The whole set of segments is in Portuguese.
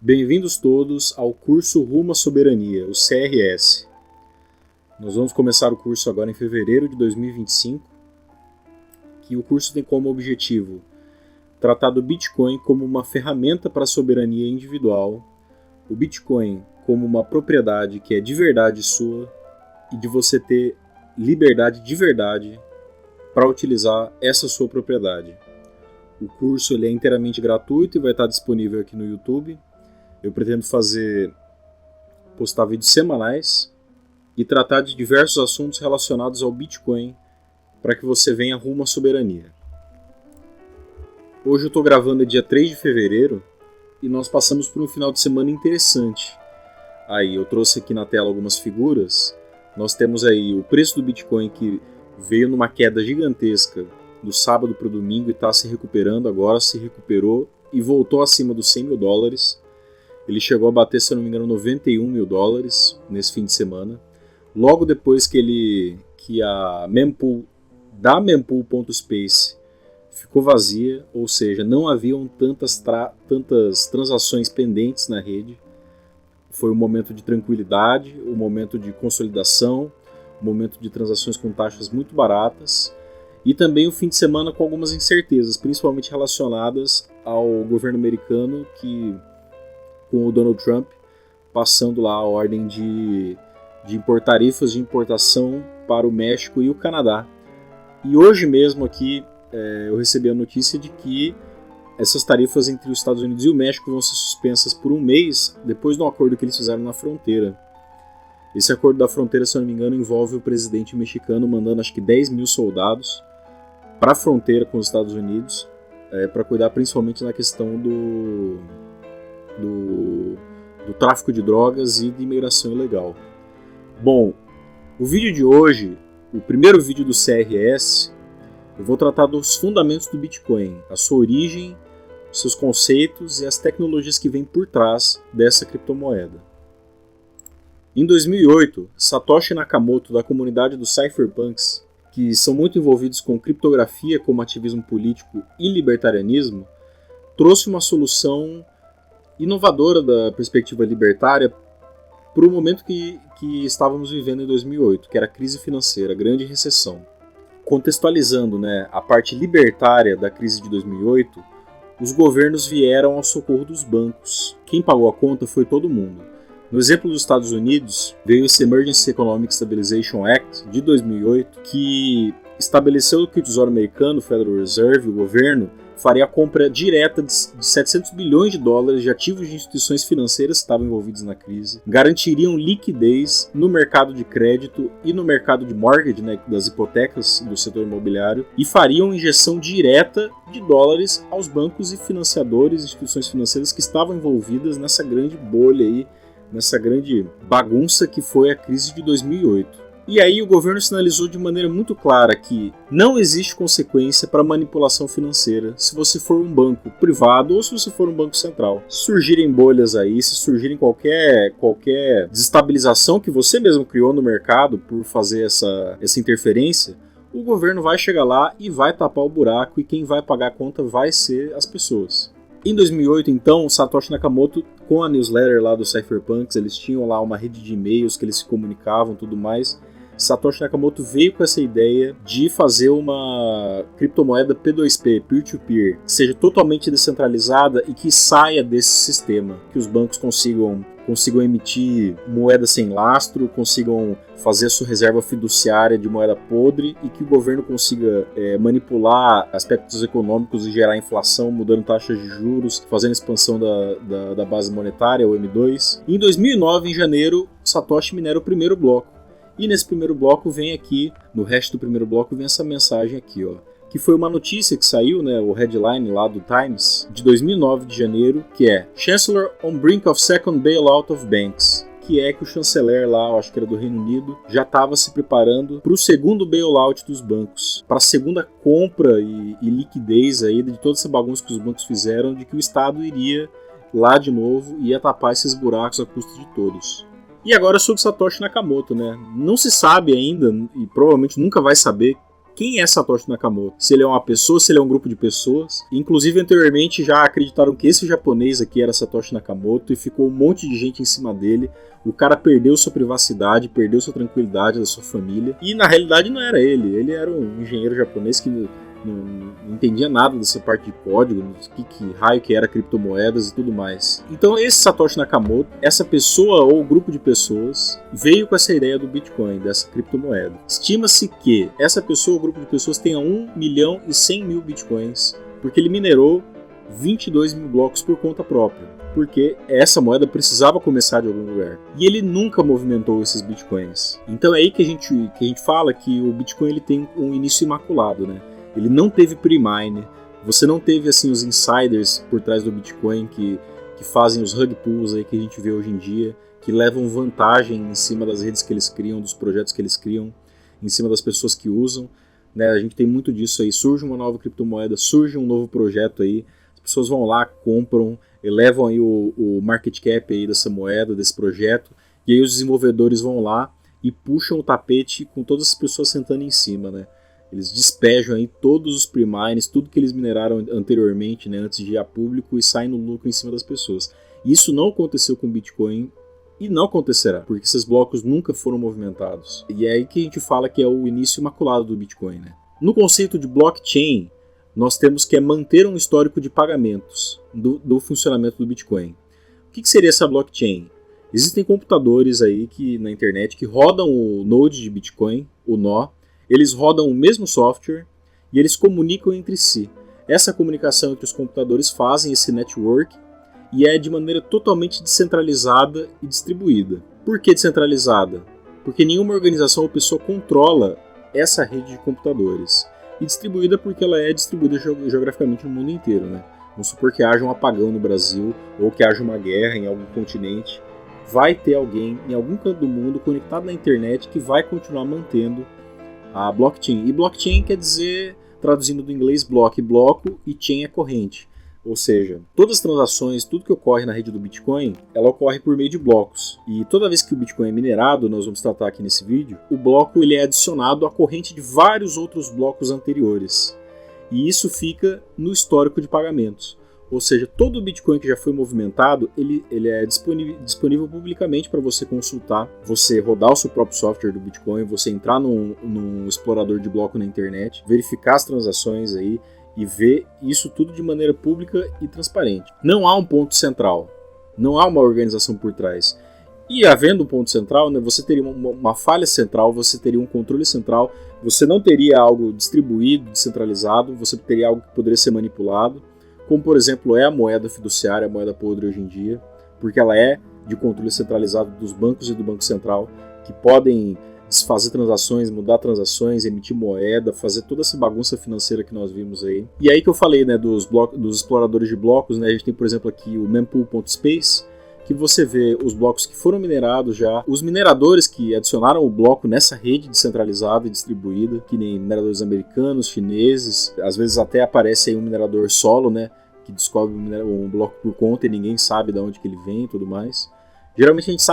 Bem-vindos todos ao curso Rumo à Soberania, o CRS. Nós vamos começar o curso agora em fevereiro de 2025, que o curso tem como objetivo tratar do Bitcoin como uma ferramenta para a soberania individual, o Bitcoin como uma propriedade que é de verdade sua e de você ter liberdade de verdade para utilizar essa sua propriedade. O curso ele é inteiramente gratuito e vai estar disponível aqui no YouTube. Eu pretendo postar vídeos semanais e tratar de diversos assuntos relacionados ao Bitcoin para que você venha rumo à soberania. Hoje eu estou gravando dia 3 de fevereiro e nós passamos por um final de semana interessante. Aí eu trouxe aqui na tela algumas figuras. Nós temos aí o preço do Bitcoin que veio numa queda gigantesca do sábado para o domingo e está se recuperando, agora se recuperou e voltou acima dos 100 mil dólares. Ele chegou a bater, se eu não me engano, 91 mil dólares nesse fim de semana. Logo depois que a mempool da mempool.space ficou vazia, ou seja, não haviam tantas transações pendentes na rede. Foi um momento de tranquilidade, um momento de consolidação, um momento de transações com taxas muito baratas e também um fim de semana com algumas incertezas, principalmente relacionadas ao governo americano, com o Donald Trump passando lá a ordem de impor tarifas de importação para o México e o Canadá. E hoje mesmo aqui eu recebi a notícia de que essas tarifas entre os Estados Unidos e o México vão ser suspensas por um mês depois de um acordo que eles fizeram na fronteira. Esse acordo da fronteira, se eu não me engano, envolve o presidente mexicano mandando acho que 10 mil soldados para a fronteira com os Estados Unidos para cuidar principalmente na questão do tráfico de drogas e de imigração ilegal. Bom, o vídeo de hoje, o primeiro vídeo do CRS, eu vou tratar dos fundamentos do Bitcoin, a sua origem, seus conceitos e as tecnologias que vêm por trás dessa criptomoeda. Em 2008, Satoshi Nakamoto, da comunidade dos cypherpunks, que são muito envolvidos com criptografia como ativismo político e libertarianismo, trouxe uma solução inovadora da perspectiva libertária para o momento que estávamos vivendo em 2008, que era a crise financeira, a grande recessão. Contextualizando, a parte libertária da crise de 2008, os governos vieram ao socorro dos bancos. Quem pagou a conta foi todo mundo. No exemplo dos Estados Unidos, veio esse Emergency Economic Stabilization Act de 2008, que estabeleceu que o Tesouro Americano, o Federal Reserve, o governo, faria a compra direta de 700 bilhões de dólares de ativos de instituições financeiras que estavam envolvidas na crise, garantiriam liquidez no mercado de crédito e no mercado de mortgage, das hipotecas do setor imobiliário, e fariam injeção direta de dólares aos bancos e financiadores, instituições financeiras que estavam envolvidas nessa grande bolha aí, nessa grande bagunça que foi a crise de 2008. E aí o governo sinalizou de maneira muito clara que não existe consequência para manipulação financeira se você for um banco privado ou se você for um banco central. Se surgirem bolhas aí, se surgirem qualquer desestabilização que você mesmo criou no mercado por fazer essa interferência, o governo vai chegar lá e vai tapar o buraco e quem vai pagar a conta vai ser as pessoas. Em 2008, então, Satoshi Nakamoto, com a newsletter lá do Cypherpunks, eles tinham lá uma rede de e-mails que eles se comunicavam e tudo mais. Satoshi Nakamoto veio com essa ideia de fazer uma criptomoeda P2P, peer-to-peer, que seja totalmente descentralizada e que saia desse sistema, que os bancos consigam emitir moeda sem lastro, consigam fazer a sua reserva fiduciária de moeda podre e que o governo consiga manipular aspectos econômicos e gerar inflação, mudando taxas de juros, fazendo expansão da base monetária, o M2. Em 2009, em janeiro, Satoshi minera o primeiro bloco. E nesse primeiro bloco vem aqui, no resto do primeiro bloco vem essa mensagem aqui, que foi uma notícia que saiu, o headline lá do Times, de 2009 de janeiro, que é Chancellor on brink of second bailout of banks, que é que o chanceler lá, acho que era do Reino Unido, já estava se preparando para o segundo bailout dos bancos, para a segunda compra e liquidez aí de toda essa bagunça que os bancos fizeram, de que o Estado iria lá de novo e ia tapar esses buracos a custo de todos. E agora sobre Satoshi Nakamoto, Não se sabe ainda, e provavelmente nunca vai saber quem é Satoshi Nakamoto. Se ele é uma pessoa, se ele é um grupo de pessoas. Inclusive, anteriormente já acreditaram que esse japonês aqui era Satoshi Nakamoto e ficou um monte de gente em cima dele. O cara perdeu sua privacidade, perdeu sua tranquilidade da sua família. E na realidade não era ele. Ele era um engenheiro japonês que não entendia nada dessa parte de código, que raio que era criptomoedas e tudo mais. Então esse Satoshi Nakamoto, essa pessoa ou grupo de pessoas, veio com essa ideia do Bitcoin, dessa criptomoeda. Estima-se que essa pessoa ou grupo de pessoas tenha 1.100.000 Bitcoins, porque ele minerou 22 mil blocos por conta própria, porque essa moeda precisava começar de algum lugar. E ele nunca movimentou esses Bitcoins. Então é aí que a gente fala que o Bitcoin ele tem um início imaculado, né? Ele não teve pre-mine, você não teve assim os insiders por trás do Bitcoin que fazem os rug pulls aí que a gente vê hoje em dia, que levam vantagem em cima das redes que eles criam, dos projetos que eles criam, em cima das pessoas que usam, né? A gente tem muito disso aí, surge uma nova criptomoeda, surge um novo projeto aí, as pessoas vão lá, compram, elevam aí o market cap aí dessa moeda, desse projeto, e aí os desenvolvedores vão lá e puxam o tapete com todas as pessoas sentando em cima, né? Eles despejam aí todos os pre-mines, tudo que eles mineraram anteriormente, né, antes de ir a público, e saem no lucro em cima das pessoas. Isso não aconteceu com o Bitcoin e não acontecerá, porque esses blocos nunca foram movimentados. E é aí que a gente fala que é o início imaculado do Bitcoin, né? No conceito de blockchain, nós temos que manter um histórico de pagamentos do funcionamento do Bitcoin. O que seria essa blockchain? Existem computadores aí na internet que rodam o node de Bitcoin, o nó. Eles rodam o mesmo software e eles comunicam entre si. Essa comunicação entre os computadores fazem esse network e é de maneira totalmente descentralizada e distribuída. Por que descentralizada? Porque nenhuma organização ou pessoa controla essa rede de computadores. E distribuída porque ela é distribuída geograficamente no mundo inteiro, né? Vamos supor que haja um apagão no Brasil ou que haja uma guerra em algum continente. Vai ter alguém em algum canto do mundo conectado na internet que vai continuar mantendo a blockchain. E blockchain quer dizer, traduzindo do inglês, bloco, e chain é corrente. Ou seja, todas as transações, tudo que ocorre na rede do Bitcoin, ela ocorre por meio de blocos. E toda vez que o Bitcoin é minerado, nós vamos tratar aqui nesse vídeo, o bloco ele é adicionado à corrente de vários outros blocos anteriores. E isso fica no histórico de pagamentos. Ou seja, todo o Bitcoin que já foi movimentado, ele é disponível publicamente para você consultar, você rodar o seu próprio software do Bitcoin, você entrar num explorador de bloco na internet, verificar as transações aí e ver isso tudo de maneira pública e transparente. Não há um ponto central, não há uma organização por trás. E havendo um ponto central, né, você teria uma falha central, você teria um controle central, você não teria algo distribuído, descentralizado, você teria algo que poderia ser manipulado, como por exemplo é a moeda fiduciária, a moeda podre hoje em dia, porque ela é de controle centralizado dos bancos e do Banco Central, que podem desfazer transações, mudar transações, emitir moeda, fazer toda essa bagunça financeira que nós vimos aí. E aí que eu falei, né, dos exploradores de blocos, né, a gente tem por exemplo aqui o mempool.space, que você vê os blocos que foram minerados já, os mineradores que adicionaram o bloco nessa rede descentralizada e distribuída, que nem mineradores americanos, chineses, às vezes até aparece aí um minerador solo, né, que descobre um bloco por conta e ninguém sabe de onde que ele vem e tudo mais. Geralmente a gente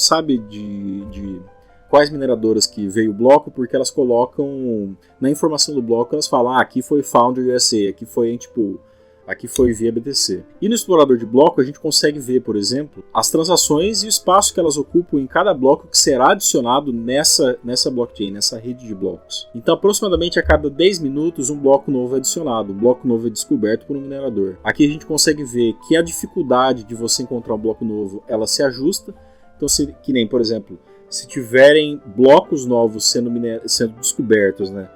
sabe de quais mineradoras que veio o bloco, porque elas colocam na informação do bloco, elas falam, aqui foi Foundry USA, aqui foi Antpool, aqui foi via BTC. E no explorador de bloco a gente consegue ver, por exemplo, as transações e o espaço que elas ocupam em cada bloco que será adicionado nessa blockchain, nessa rede de blocos. Então aproximadamente a cada 10 minutos um bloco novo é adicionado, um bloco novo é descoberto por um minerador. Aqui a gente consegue ver que a dificuldade de você encontrar um bloco novo, ela se ajusta. Então que nem, por exemplo, se tiverem blocos novos sendo descobertos, né,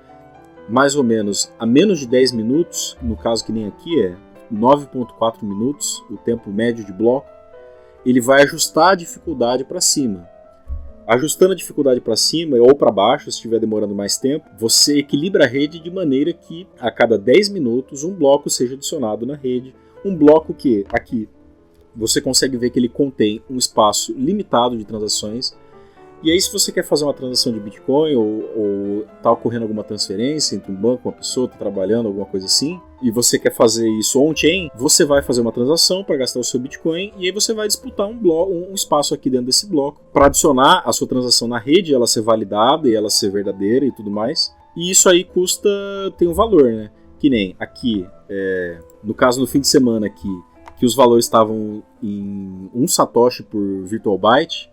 mais ou menos a menos de 10 minutos, no caso que nem aqui é 9.4 minutos, o tempo médio de bloco, ele vai ajustar a dificuldade para cima. Ajustando a dificuldade para cima ou para baixo, se estiver demorando mais tempo, você equilibra a rede de maneira que a cada 10 minutos um bloco seja adicionado na rede. Um bloco que aqui você consegue ver que ele contém um espaço limitado de transações. E aí, se você quer fazer uma transação de Bitcoin ou está ocorrendo alguma transferência entre um banco, uma pessoa, está trabalhando, alguma coisa assim, e você quer fazer isso on-chain, você vai fazer uma transação para gastar o seu Bitcoin e aí você vai disputar um espaço aqui dentro desse bloco para adicionar a sua transação na rede, ela ser validada e ela ser verdadeira e tudo mais. E isso aí tem um valor, né? Que nem aqui, no caso no fim de semana aqui, que os valores estavam em 1 satoshi por virtual byte,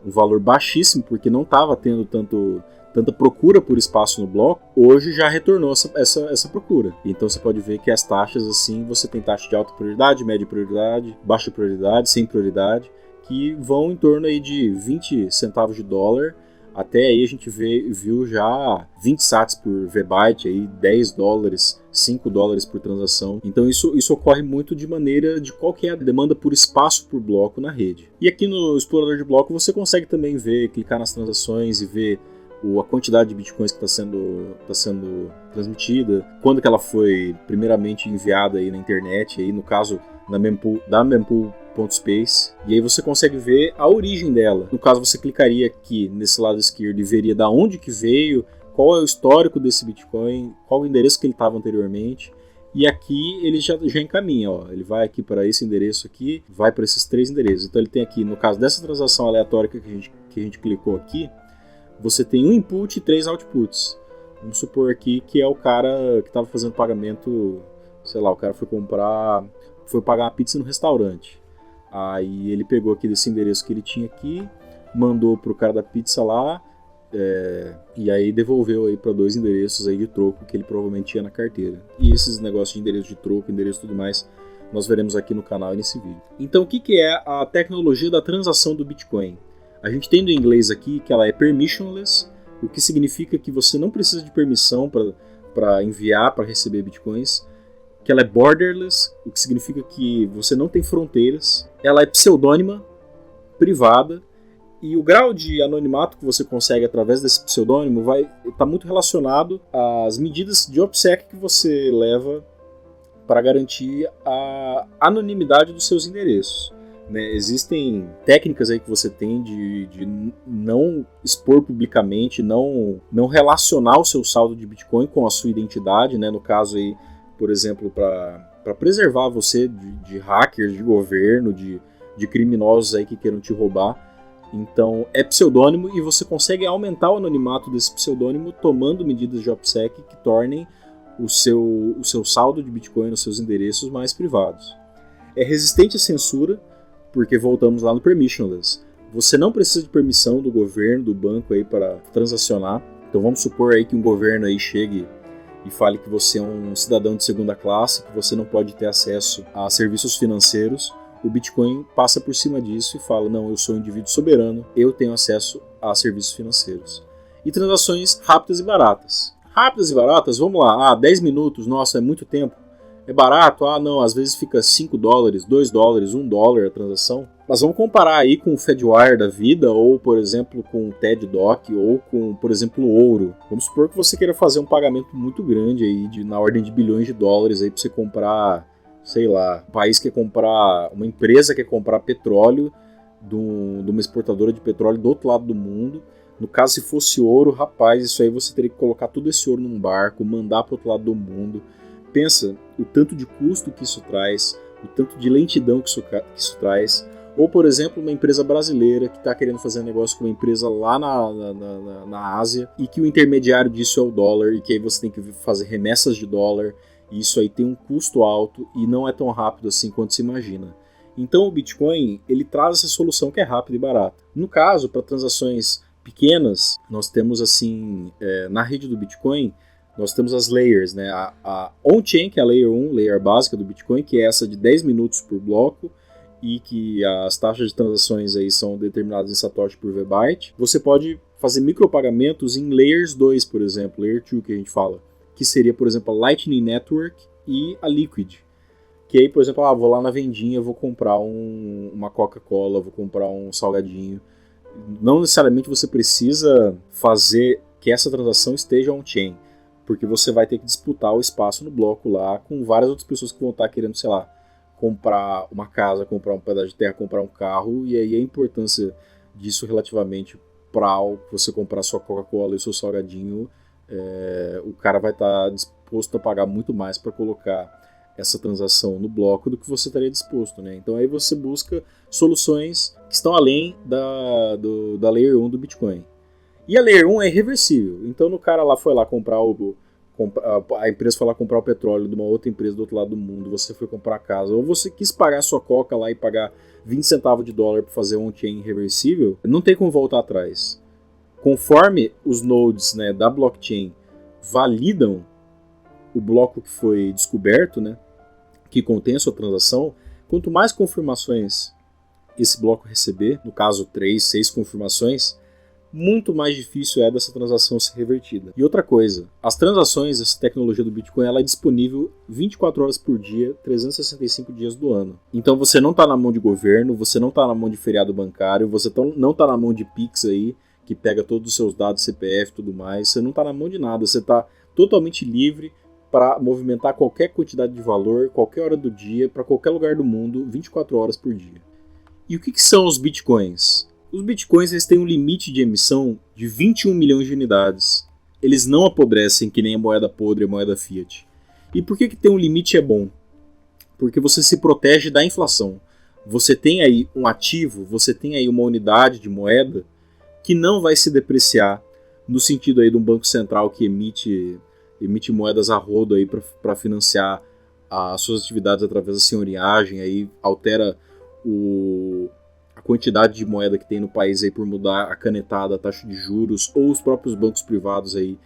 um valor baixíssimo, porque não estava tendo tanta procura por espaço no bloco, hoje já retornou essa procura. Então você pode ver que as taxas, assim, você tem taxa de alta prioridade, média prioridade, baixa prioridade, sem prioridade, que vão em torno aí de 20 centavos de dólar. Até aí a gente viu já 20 sats por VByte, aí 10 dólares, 5 dólares por transação. Então isso ocorre muito de maneira de qual que é a demanda por espaço por bloco na rede. E aqui no explorador de bloco você consegue também clicar nas transações e ver a quantidade de bitcoins que está sendo transmitida, quando que ela foi primeiramente enviada aí na internet, aí no caso da mempool.space, e aí você consegue ver a origem dela. No caso, você clicaria aqui nesse lado esquerdo e veria da onde que veio, qual é o histórico desse Bitcoin, qual o endereço que ele estava anteriormente, e aqui ele já encaminha, ó. Ele vai aqui para esse endereço aqui, vai para esses 3 endereços. Então ele tem aqui, no caso dessa transação aleatória que a gente clicou aqui, você tem um input e 3 outputs. Vamos supor aqui que é o cara que estava fazendo pagamento, sei lá, o cara foi pagar uma pizza no restaurante. Aí ele pegou aqui desse endereço que ele tinha aqui, mandou pro cara da pizza lá, e aí devolveu aí para 2 endereços aí de troco que ele provavelmente tinha na carteira. E esses negócios de endereço de troco, endereço e tudo mais, nós veremos aqui no canal e nesse vídeo. Então o que é a tecnologia da transação do Bitcoin? A gente tem no inglês aqui que ela é permissionless, o que significa que você não precisa de permissão para enviar, para receber bitcoins, que ela é borderless, o que significa que você não tem fronteiras, ela é pseudônima, privada, e o grau de anonimato que você consegue através desse pseudônimo está muito relacionado às medidas de OPSEC que você leva para garantir a anonimidade dos seus endereços. Né, existem técnicas aí que você tem de não expor publicamente, não relacionar o seu saldo de Bitcoin com a sua identidade, né, no caso aí, por exemplo, para preservar você de hackers, de governo, de criminosos aí que queiram te roubar. Então é pseudônimo e você consegue aumentar o anonimato desse pseudônimo tomando medidas de OPSEC que tornem o seu saldo de Bitcoin nos seus endereços mais privados. É resistente à censura, porque voltamos lá no permissionless. Você não precisa de permissão do governo, do banco aí para transacionar. Então vamos supor aí que um governo aí chegue e fale que você é um cidadão de segunda classe, que você não pode ter acesso a serviços financeiros. O Bitcoin passa por cima disso e fala, não, eu sou um indivíduo soberano, eu tenho acesso a serviços financeiros. E transações rápidas e baratas. Rápidas e baratas, vamos lá, 10 minutos, nossa, é muito tempo. É barato? Não, às vezes fica 5 dólares, 2 dólares, 1 dólar a transação. Mas vamos comparar aí com o Fedwire da vida, ou por exemplo com o TED Doc, ou com, por exemplo, o ouro. Vamos supor que você queira fazer um pagamento muito grande aí, na ordem de bilhões de dólares aí para você comprar, sei lá, uma empresa quer comprar petróleo de uma exportadora de petróleo do outro lado do mundo. No caso, se fosse ouro, rapaz, isso aí você teria que colocar todo esse ouro num barco, mandar para o outro lado do mundo. Pensa o tanto de custo que isso traz, o tanto de lentidão que isso traz. Ou, por exemplo, uma empresa brasileira que está querendo fazer negócio com uma empresa lá na Ásia e que o intermediário disso é o dólar e que aí você tem que fazer remessas de dólar e isso aí tem um custo alto e não é tão rápido assim quanto se imagina. Então o Bitcoin ele traz essa solução que é rápida e barata. No caso, para transações pequenas, nós temos assim, na rede do Bitcoin, nós temos as layers, né? A on-chain, que é a layer 1, layer básica do Bitcoin, que é essa de 10 minutos por bloco, e que as taxas de transações aí são determinadas em satoshi por VByte. Você pode fazer micropagamentos em layers 2, por exemplo, layer 2 que a gente fala, que seria, por exemplo, a Lightning Network e a Liquid. Que aí, por exemplo, vou lá na vendinha, vou comprar uma Coca-Cola, vou comprar um salgadinho. Não necessariamente você precisa fazer que essa transação esteja on-chain, porque você vai ter que disputar o espaço no bloco lá com várias outras pessoas que vão estar querendo, sei lá, comprar uma casa, comprar um pedaço de terra, comprar um carro, e aí a importância disso relativamente para você comprar sua Coca-Cola e seu salgadinho, o cara vai estar disposto a pagar muito mais para colocar essa transação no bloco do que você estaria disposto, né? Então aí você busca soluções que estão além da Layer 1 do Bitcoin. E a Layer 1 é irreversível. Então o cara lá foi lá comprar a empresa foi lá comprar o petróleo de uma outra empresa do outro lado do mundo, você foi comprar a casa, ou você quis pagar a sua coca lá e pagar 20 centavos de dólar para fazer um on-chain irreversível, não tem como voltar atrás. Conforme os nodes, né, da blockchain validam o bloco que foi descoberto, né, que contém a sua transação, quanto mais confirmações esse bloco receber, no caso 3, 6 confirmações, muito mais difícil é dessa transação ser revertida. E outra coisa, as transações, essa tecnologia do Bitcoin, ela é disponível 24 horas por dia, 365 dias do ano. Então você não está na mão de governo, você não está na mão de feriado bancário, você não está na mão de Pix aí, que pega todos os seus dados, CPF e tudo mais, você não está na mão de nada, você está totalmente livre para movimentar qualquer quantidade de valor, qualquer hora do dia, para qualquer lugar do mundo, 24 horas por dia. E o que são os Bitcoins? Os Bitcoins eles têm um limite de emissão de 21 milhões de unidades. Eles não apodrecem que nem a moeda podre, a moeda fiat. E por que ter um limite é bom? Porque você se protege da inflação. Você tem aí um ativo, você tem aí uma unidade de moeda que não vai se depreciar no sentido aí de um banco central que emite moedas a rodo aí para financiar as suas atividades através da senhoriagem, aí altera a quantidade de moeda que tem no país aí por mudar a canetada, a taxa de juros, ou os próprios bancos privados aí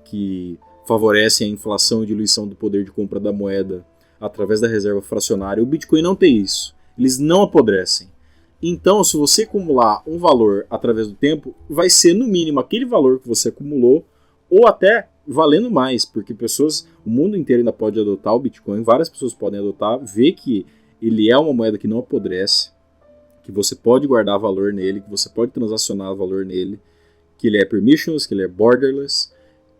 que favorecem a inflação e diluição do poder de compra da moeda através da reserva fracionária. O Bitcoin não tem isso. Eles não apodrecem. Então, se você acumular um valor através do tempo, vai ser no mínimo aquele valor que você acumulou, ou até valendo mais, porque o mundo inteiro ainda pode adotar o Bitcoin, várias pessoas podem adotar, ver que ele é uma moeda que não apodrece, que você pode guardar valor nele, que você pode transacionar valor nele, que ele é permissionless, que ele é borderless,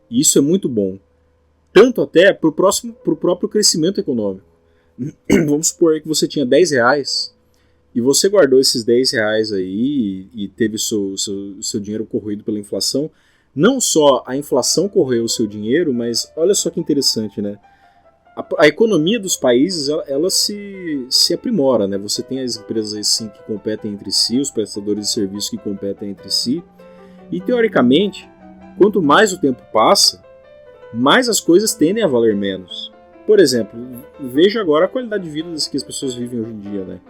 e isso é muito bom. Tanto até para o próprio crescimento econômico. Vamos supor que você tinha R$10 e você guardou esses R$10 aí e teve seu dinheiro corroído pela inflação. Não só a inflação corroeu o seu dinheiro, mas olha só que interessante, né? A economia dos países ela se aprimora, né? Você tem as empresas assim, que competem entre si, os prestadores de serviços que competem entre si, e teoricamente, quanto mais o tempo passa, mais as coisas tendem a valer menos. Por exemplo, veja agora a qualidade de vida que as pessoas vivem hoje em dia, né?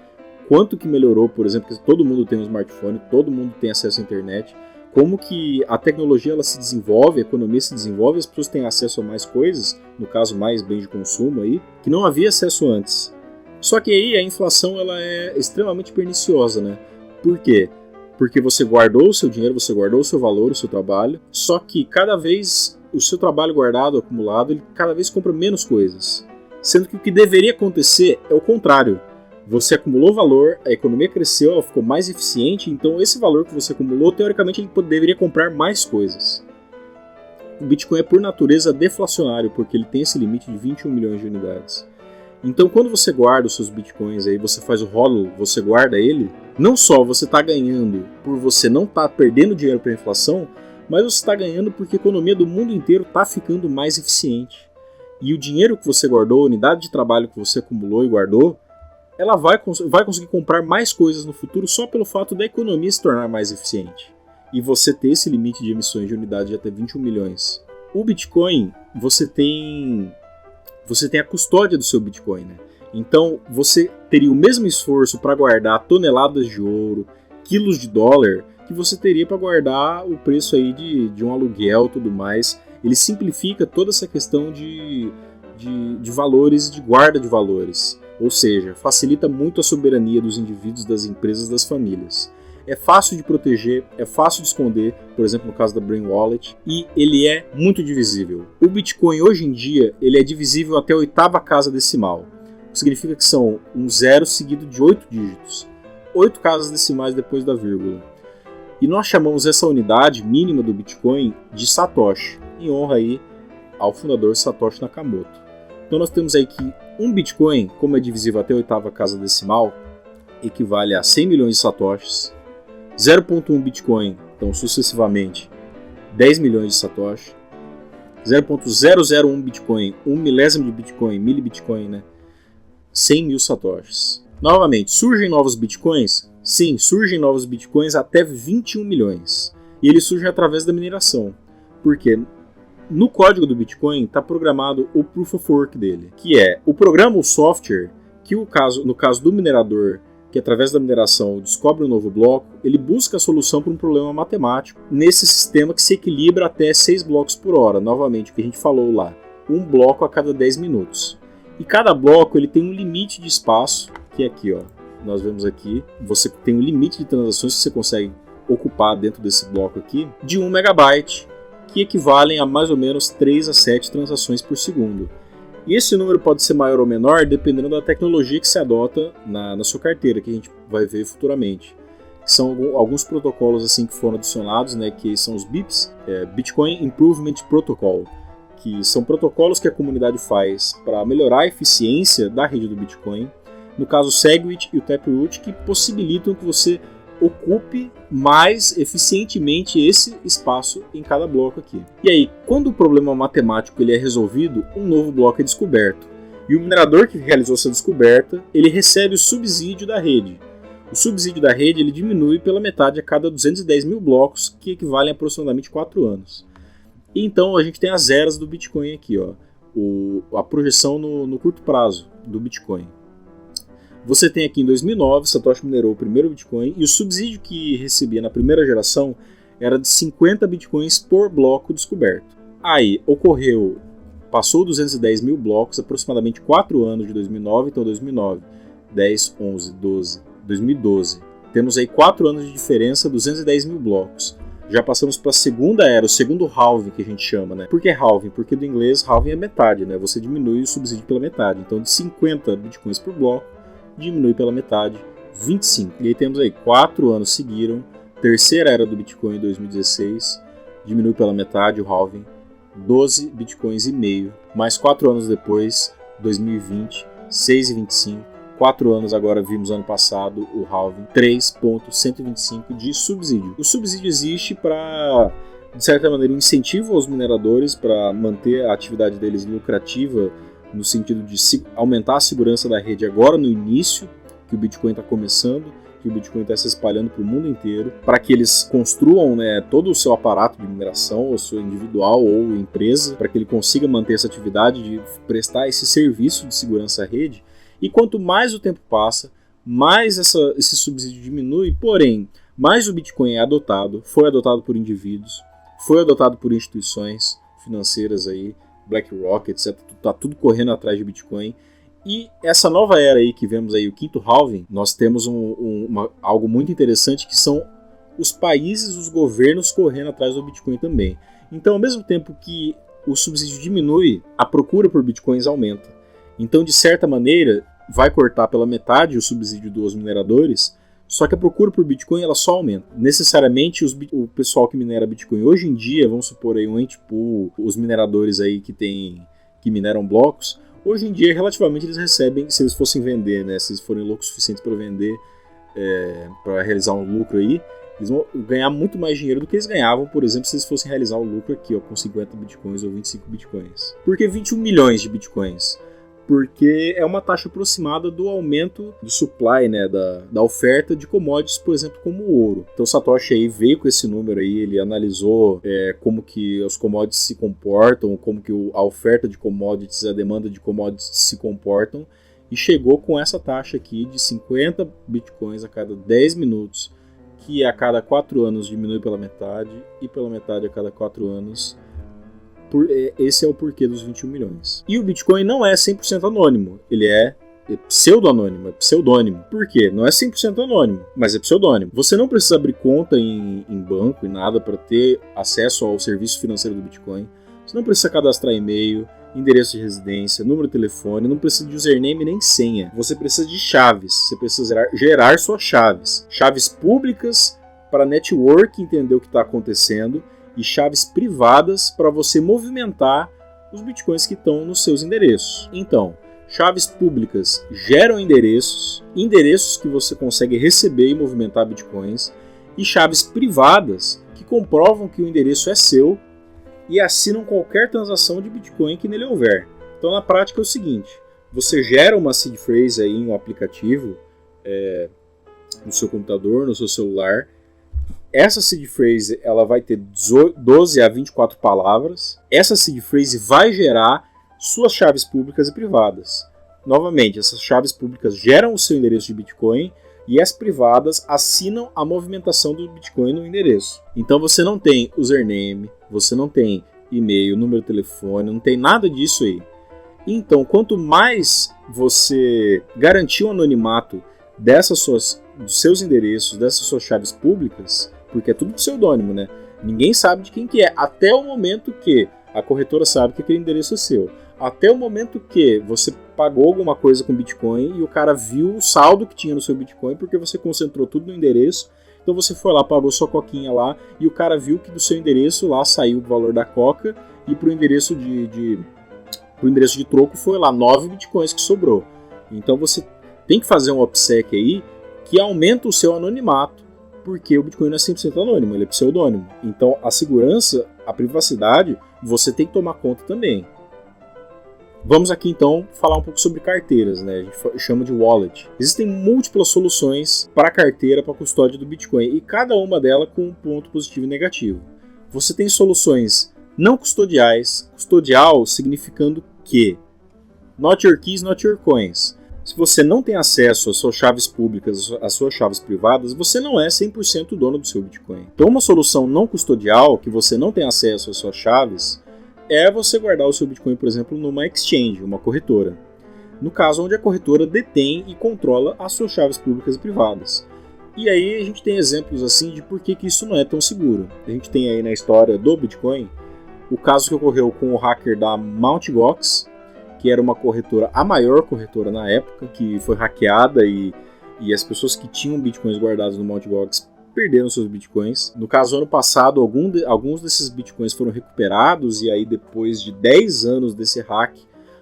Quanto que melhorou, por exemplo, que todo mundo tem um smartphone, todo mundo tem acesso à internet, como que a tecnologia ela se desenvolve, a economia se desenvolve, as pessoas têm acesso a mais coisas, no caso mais bens de consumo aí, que não havia acesso antes. Só que aí a inflação ela é extremamente perniciosa, né? Por quê? Porque você guardou o seu dinheiro, você guardou o seu valor, o seu trabalho, só que cada vez o seu trabalho guardado, acumulado, ele cada vez compra menos coisas. Sendo que o que deveria acontecer é o contrário. Você acumulou valor, a economia cresceu, ela ficou mais eficiente, então esse valor que você acumulou, teoricamente, ele deveria comprar mais coisas. O Bitcoin é por natureza deflacionário, porque ele tem esse limite de 21 milhões de unidades. Então quando você guarda os seus Bitcoins, aí você faz o hodl, você guarda ele, não só você está ganhando por você não estar perdendo dinheiro para a inflação, mas você está ganhando porque a economia do mundo inteiro está ficando mais eficiente. E o dinheiro que você guardou, a unidade de trabalho que você acumulou e guardou, ela vai conseguir comprar mais coisas no futuro só pelo fato da economia se tornar mais eficiente. E você ter esse limite de emissões de unidade de até 21 milhões. O Bitcoin, você tem a custódia do seu Bitcoin, né? Então, você teria o mesmo esforço para guardar toneladas de ouro, quilos de dólar, que você teria para guardar o preço aí de um aluguel e tudo mais. Ele simplifica toda essa questão de valores e de guarda de valores. Ou seja, facilita muito a soberania dos indivíduos, das empresas, das famílias. É fácil de proteger, é fácil de esconder, por exemplo no caso da Brain Wallet, e ele é muito divisível. O Bitcoin hoje em dia ele é divisível até a 8ª casa decimal, o que significa que são um zero seguido de 8 dígitos, 8 casas decimais depois da vírgula. E nós chamamos essa unidade mínima do Bitcoin de Satoshi, em honra aí ao fundador Satoshi Nakamoto. Então nós temos aí que um Bitcoin, como é divisível até a 8ª casa decimal, equivale a 100 milhões de satoshis. 0.1 Bitcoin, então sucessivamente 10 milhões de satoshi. 0.001 Bitcoin, 1 milésimo de Bitcoin, milibitcoin, né? 100 mil satoshis. Novamente, surgem novos Bitcoins? Sim, surgem novos Bitcoins até 21 milhões. E ele surge através da mineração. Por quê? No código do Bitcoin está programado o Proof of Work dele, que é o programa, o software, que no caso do minerador, que através da mineração descobre um novo bloco, ele busca a solução para um problema matemático nesse sistema que se equilibra até 6 blocos por hora. Novamente, o que a gente falou lá, um bloco a cada 10 minutos. E cada bloco ele tem um limite de espaço, que é aqui, ó. Nós vemos aqui, você tem um limite de transações que você consegue ocupar dentro desse bloco aqui, de 1 megabyte, que equivalem a mais ou menos 3 a 7 transações por segundo. E esse número pode ser maior ou menor dependendo da tecnologia que se adota na sua carteira, que a gente vai ver futuramente. São alguns protocolos assim que foram adicionados, né, que são os BIPs, Bitcoin Improvement Protocol, que são protocolos que a comunidade faz para melhorar a eficiência da rede do Bitcoin. No caso, o SegWit e o Taproot, que possibilitam que você ocupe mais eficientemente esse espaço em cada bloco aqui. E aí, quando o problema matemático ele é resolvido, um novo bloco é descoberto. E o minerador que realizou essa descoberta, ele recebe o subsídio da rede. O subsídio da rede ele diminui pela metade a cada 210 mil blocos, que equivalem a aproximadamente 4 anos. E então a gente tem as eras do Bitcoin aqui, ó, a projeção no curto prazo do Bitcoin. Você tem aqui em 2009, Satoshi minerou o primeiro Bitcoin e o subsídio que recebia na primeira geração era de 50 Bitcoins por bloco descoberto. Aí passou 210 mil blocos, aproximadamente 4 anos de 2009, então 2009, 10, 11, 12, 2012. Temos aí 4 anos de diferença, 210 mil blocos. Já passamos para a segunda era, o segundo halving que a gente chama, né? Por que halving? Porque do inglês halving é metade, né? Você diminui o subsídio pela metade. Então de 50 Bitcoins por bloco, diminui pela metade, 25. E aí temos aí 4 anos seguiram, terceira era do Bitcoin em 2016, diminui pela metade o halving, 12 Bitcoins e meio, mais 4 anos depois, 2020, 6,25, 4 anos agora vimos ano passado o halving, 3,125 de subsídio. O subsídio existe para, de certa maneira, um incentivo aos mineradores para manter a atividade deles lucrativa, no sentido de aumentar a segurança da rede agora no início, que o Bitcoin está começando, que o Bitcoin está se espalhando para o mundo inteiro, para que eles construam, né, todo o seu aparato de mineração, ou seu individual ou empresa, para que ele consiga manter essa atividade de prestar esse serviço de segurança à rede. E quanto mais o tempo passa, mais esse subsídio diminui, porém, mais o Bitcoin é adotado, foi adotado por indivíduos, foi adotado por instituições financeiras aí, BlackRock, etc. Tá tudo correndo atrás de Bitcoin. E essa nova era aí que vemos aí, o quinto halving, nós temos algo muito interessante que são os países, os governos correndo atrás do Bitcoin também. Então, ao mesmo tempo que o subsídio diminui, a procura por Bitcoins aumenta. Então, de certa maneira, vai cortar pela metade o subsídio dos mineradores, só que a procura por Bitcoin ela só aumenta. Necessariamente o pessoal que minera Bitcoin hoje em dia, vamos supor aí um ente pool, os mineradores aí que mineram blocos, hoje em dia relativamente eles recebem, se eles fossem vender, né, se eles forem loucos suficientes para vender, para realizar um lucro aí, eles vão ganhar muito mais dinheiro do que eles ganhavam, por exemplo, se eles fossem realizar o lucro aqui, ó, com 50 Bitcoins ou 25 Bitcoins. Por que 21 milhões de Bitcoins? Porque é uma taxa aproximada do aumento do supply, né, da oferta de commodities, por exemplo, como o ouro. Então o Satoshi aí veio com esse número aí, ele analisou como que os commodities se comportam, como que a oferta de commodities, a demanda de commodities se comportam, e chegou com essa taxa aqui de 50 bitcoins a cada 10 minutos, que a cada 4 anos diminui pela metade, e pela metade a cada 4 anos. Esse é o porquê dos 21 milhões. E o Bitcoin não é 100% anônimo, ele é pseudo-anônimo, é pseudônimo. Por quê? Não é 100% anônimo, mas é pseudônimo. Você não precisa abrir conta em banco e nada para ter acesso ao serviço financeiro do Bitcoin. Você não precisa cadastrar e-mail, endereço de residência, número de telefone, não precisa de username nem senha. Você precisa de chaves, você precisa gerar suas chaves. Chaves públicas para network entender o que está acontecendo, e chaves privadas para você movimentar os bitcoins que estão nos seus endereços. Então, chaves públicas geram endereços que você consegue receber e movimentar bitcoins, e chaves privadas que comprovam que o endereço é seu e assinam qualquer transação de bitcoin que nele houver. Então, na prática é o seguinte, você gera uma seed phrase aí em um aplicativo, no seu computador, no seu celular, Essa seed phrase ela vai ter 12 a 24 palavras. Essa seed phrase vai gerar suas chaves públicas e privadas. Novamente, essas chaves públicas geram o seu endereço de Bitcoin e as privadas assinam a movimentação do Bitcoin no endereço. Então você não tem username, você não tem e-mail, número de telefone, não tem nada disso aí. Então, quanto mais você garantir o anonimato dos seus endereços, dessas suas chaves públicas, porque é tudo pseudônimo, né? Ninguém sabe de quem que é, até o momento que a corretora sabe que aquele endereço é seu. Até o momento que você pagou alguma coisa com Bitcoin e o cara viu o saldo que tinha no seu Bitcoin porque você concentrou tudo no endereço. Então você foi lá, pagou sua coquinha lá e o cara viu que do seu endereço lá saiu o valor da coca e pro endereço de troco foi lá 9 Bitcoins que sobrou. Então você tem que fazer um OPSEC aí que aumenta o seu anonimato, porque o Bitcoin não é 100% anônimo, ele é pseudônimo. Então a segurança, a privacidade, você tem que tomar conta também. Vamos aqui então falar um pouco sobre carteiras, né? A gente chama de wallet. Existem múltiplas soluções para carteira, para custódia do Bitcoin, e cada uma delas com um ponto positivo e negativo. Você tem soluções não custodiais, custodial significando que not your keys, not your coins. Se você não tem acesso às suas chaves públicas, às suas chaves privadas, você não é 100% dono do seu Bitcoin. Então uma solução não custodial, que você não tem acesso às suas chaves, é você guardar o seu Bitcoin, por exemplo, numa exchange, uma corretora. No caso, onde a corretora detém e controla as suas chaves públicas e privadas. E aí a gente tem exemplos assim de por que isso não é tão seguro. A gente tem aí na história do Bitcoin o caso que ocorreu com o hacker da Mt. Gox, que era uma corretora, a maior corretora na época, que foi hackeada e as pessoas que tinham Bitcoins guardados no Mt. Gox perderam seus Bitcoins. No caso, ano passado, alguns desses Bitcoins foram recuperados e aí depois de 10 anos desse hack,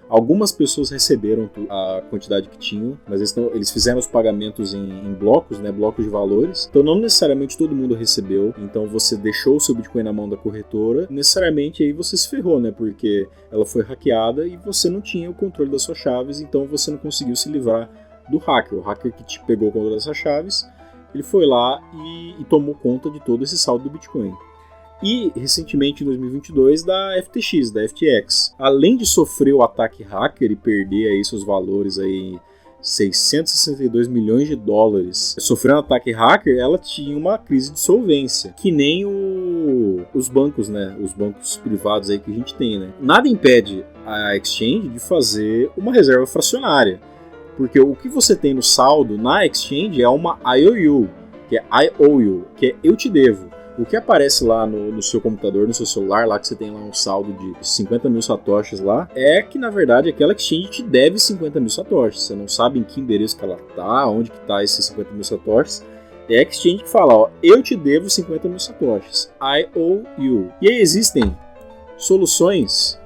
algumas pessoas receberam a quantidade que tinham, mas eles fizeram os pagamentos em blocos, né, blocos de valores. Então não necessariamente todo mundo recebeu. Então você deixou o seu Bitcoin na mão da corretora, necessariamente aí você se ferrou, né, porque ela foi hackeada e você não tinha o controle das suas chaves, então você não conseguiu se livrar do hacker. O hacker que te pegou o controle dessas chaves, ele foi lá e tomou conta de todo esse saldo do Bitcoin. E, recentemente, em 2022, da FTX, da FTX. Além de sofrer o ataque hacker e perder aí seus valores, aí, 662 milhões de dólares, sofrendo um ataque hacker, ela tinha uma crise de solvência, que nem os bancos, né? Os bancos privados aí que a gente tem, né? Nada impede a exchange de fazer uma reserva fracionária. Porque o que você tem no saldo na exchange é uma IOU, que é IOU, que é eu te devo. O que aparece lá no seu computador, no seu celular, lá que você tem lá um saldo de 50 mil satoshis lá, é que na verdade aquela exchange te deve 50 mil satoshis. Você não sabe em que endereço que ela tá, onde que tá esses 50 mil satoshis. É a exchange que fala, ó, eu te devo 50 mil satoshis, IOU. E aí existem soluções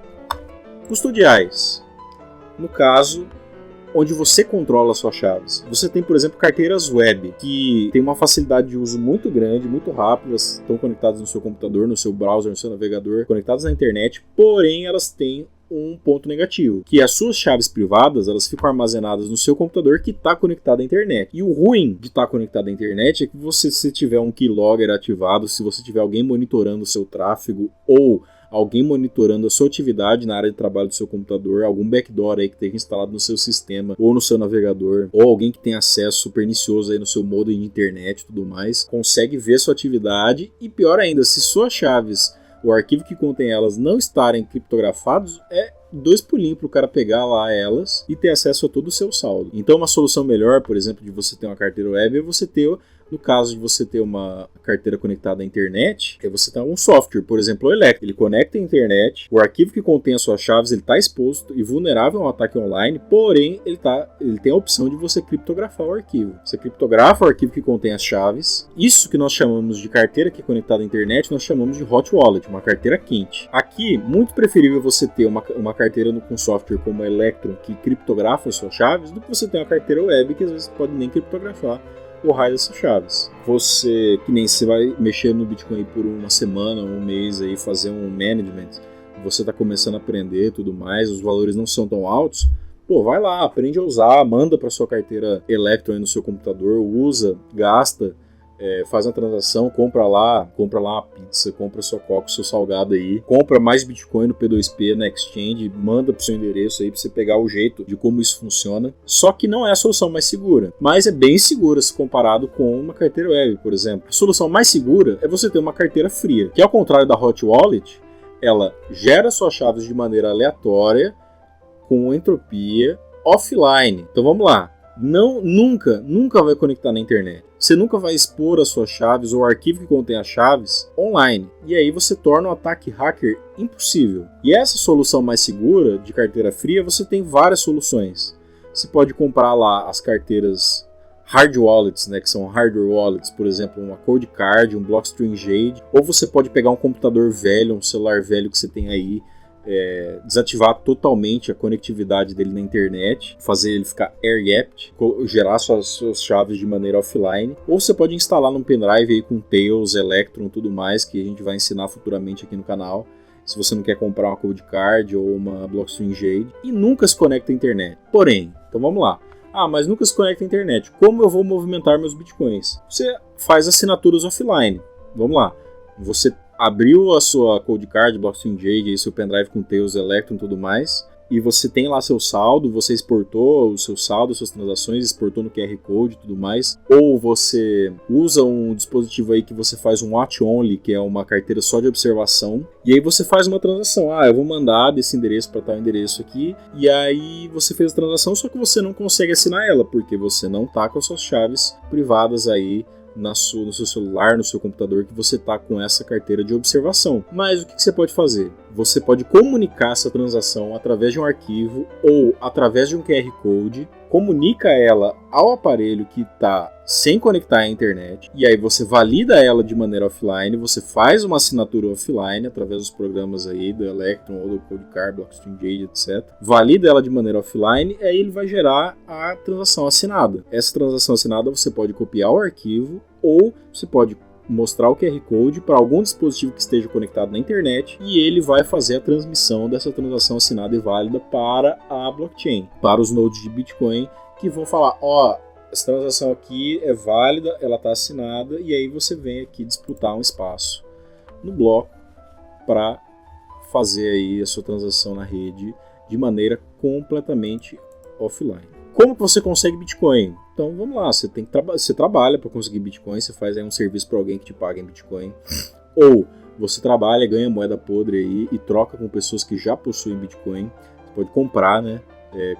custodiais. No caso, onde você controla as suas chaves. Você tem, por exemplo, carteiras web, que tem uma facilidade de uso muito grande, muito rápida, estão conectadas no seu computador, no seu browser, no seu navegador, conectadas na internet, porém elas têm um ponto negativo, que as suas chaves privadas, elas ficam armazenadas no seu computador que está conectado à internet. E o ruim de estar conectado à internet é que se tiver um keylogger ativado, se você tiver alguém monitorando o seu tráfego ou alguém monitorando a sua atividade na área de trabalho do seu computador, algum backdoor aí que esteja instalado no seu sistema ou no seu navegador, ou alguém que tem acesso pernicioso aí no seu modem de internet e tudo mais, consegue ver sua atividade. E pior ainda, se suas chaves, o arquivo que contém elas, não estarem criptografados, é 2 pulinhos para o cara pegar lá elas e ter acesso a todo o seu saldo. Então uma solução melhor, por exemplo, de você ter uma carteira web é você ter, no caso de você ter uma carteira conectada à internet, é você ter um software, por exemplo, o Electrum. Ele conecta à internet, o arquivo que contém as suas chaves está exposto e vulnerável a um ataque online, porém ele tem a opção de você criptografar o arquivo. Você criptografa o arquivo que contém as chaves. Isso que nós chamamos de carteira que é conectada à internet, nós chamamos de hot wallet, uma carteira quente. Aqui, muito preferível você ter uma carteira com software como o Electrum que criptografa as suas chaves do que você ter uma carteira web que às vezes pode nem criptografar o raio dessas chaves. Você, que nem você vai mexer no Bitcoin por uma semana, um mês aí, fazer um management, você está começando a aprender e tudo mais, os valores não são tão altos, pô, vai lá, aprende a usar, manda para sua carteira Electrum aí no seu computador, usa, gasta, faz uma transação, compra lá uma pizza, compra sua coca, seu salgado aí, compra mais Bitcoin no P2P na exchange, manda pro seu endereço aí pra você pegar o jeito de como isso funciona. Só que não é a solução mais segura, mas é bem segura se comparado com uma carteira web, por exemplo. A solução mais segura é você ter uma carteira fria, que ao contrário da Hot Wallet, ela gera suas chaves de maneira aleatória, com entropia, offline. Então vamos lá. Nunca vai conectar na internet. Você nunca vai expor as suas chaves ou o arquivo que contém as chaves online. E aí você torna o ataque hacker impossível. E essa solução mais segura de carteira fria, você tem várias soluções. Você pode comprar lá as carteiras hard wallets, né, que são hardware wallets, por exemplo, uma Cold Card, um Blockstream Jade, ou você pode pegar um computador velho, um celular velho que você tem aí, desativar totalmente a conectividade dele na internet, fazer ele ficar air-gapped, gerar suas chaves de maneira offline, ou você pode instalar num pendrive aí com Tails, Electron e tudo mais, que a gente vai ensinar futuramente aqui no canal, se você não quer comprar uma Cold Card ou uma Blockstream Jade, e nunca se conecta à internet. Porém, então vamos lá. Mas nunca se conecta à internet. Como eu vou movimentar meus bitcoins? Você faz assinaturas offline. Vamos lá. Você abriu a sua Cold Card, Blockstream Jade, seu pendrive com Tails, Electron e tudo mais, e você tem lá seu saldo, você exportou o seu saldo, suas transações, exportou no QR Code e tudo mais, ou você usa um dispositivo aí que você faz um watch only, que é uma carteira só de observação, e aí você faz uma transação. Eu vou mandar desse endereço para tal endereço aqui, e aí você fez a transação, só que você não consegue assinar ela, porque você não tá com as suas chaves privadas aí no seu celular, no seu computador, que você está com essa carteira de observação. Mas o que você pode fazer? Você pode comunicar essa transação através de um arquivo ou através de um QR Code, comunica ela ao aparelho que está sem conectar à internet, e aí você valida ela de maneira offline, você faz uma assinatura offline através dos programas aí do Electron ou do Cold Card, Blockstream Jade, etc. Valida ela de maneira offline e aí ele vai gerar a transação assinada. Essa transação assinada você pode copiar o arquivo ou você pode mostrar o QR Code para algum dispositivo que esteja conectado na internet e ele vai fazer a transmissão dessa transação assinada e válida para a blockchain, para os nodes de Bitcoin que vão falar, essa transação aqui é válida, ela está assinada, e aí você vem aqui disputar um espaço no bloco para fazer aí a sua transação na rede de maneira completamente offline. Como que você consegue Bitcoin? Então vamos lá, você trabalha para conseguir Bitcoin, você faz aí um serviço para alguém que te paga em Bitcoin, ou você trabalha, ganha moeda podre aí e troca com pessoas que já possuem Bitcoin. Você pode comprar, né?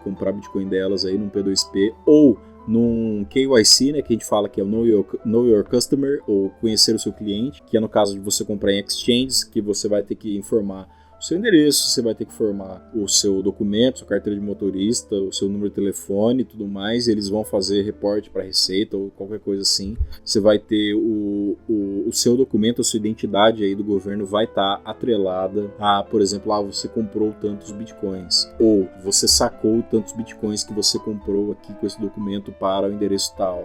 Comprar Bitcoin delas aí num P2P ou num KYC, né, que a gente fala que é o Know Your Customer, ou conhecer o seu cliente, que é no caso de você comprar em exchanges, que você vai ter que informar o seu endereço, você vai ter que formar o seu documento, sua carteira de motorista, o seu número de telefone e tudo mais, eles vão fazer reporte para a Receita ou qualquer coisa assim. Você vai ter o seu documento, a sua identidade aí do governo vai estar atrelada a, por exemplo, você comprou tantos bitcoins, ou você sacou tantos bitcoins que você comprou aqui com esse documento para o endereço tal.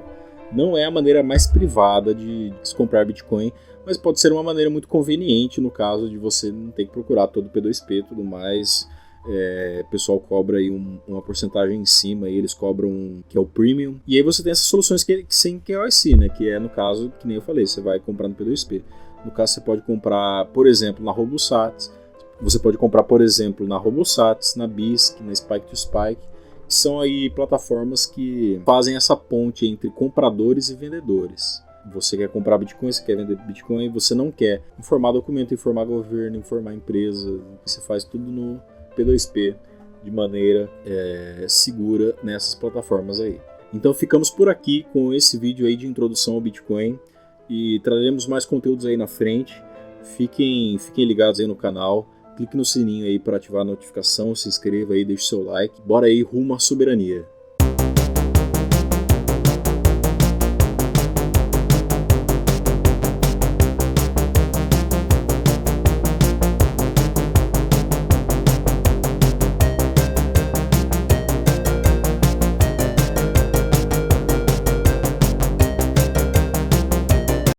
Não é a maneira mais privada de se comprar Bitcoin, mas pode ser uma maneira muito conveniente no caso de você não ter que procurar todo o P2P e tudo mais. O pessoal cobra aí uma porcentagem em cima, aí eles cobram que é o premium. E aí você tem essas soluções sem KYC, né? Que é no caso, que nem eu falei, você vai comprar no P2P. No caso, você pode comprar, por exemplo, na RoboSats. Você pode comprar, por exemplo, na RoboSats, na BISC, na Spike2Spike. São aí plataformas que fazem essa ponte entre compradores e vendedores. Você quer comprar Bitcoin, você quer vender Bitcoin, você não quer informar documento, informar governo, informar empresa. Você faz tudo no P2P de maneira segura nessas plataformas aí. Então ficamos por aqui com esse vídeo aí de introdução ao Bitcoin e traremos mais conteúdos aí na frente. Fiquem ligados aí no canal. Clique no sininho aí para ativar a notificação, se inscreva aí, deixe seu like. Bora aí rumo à soberania.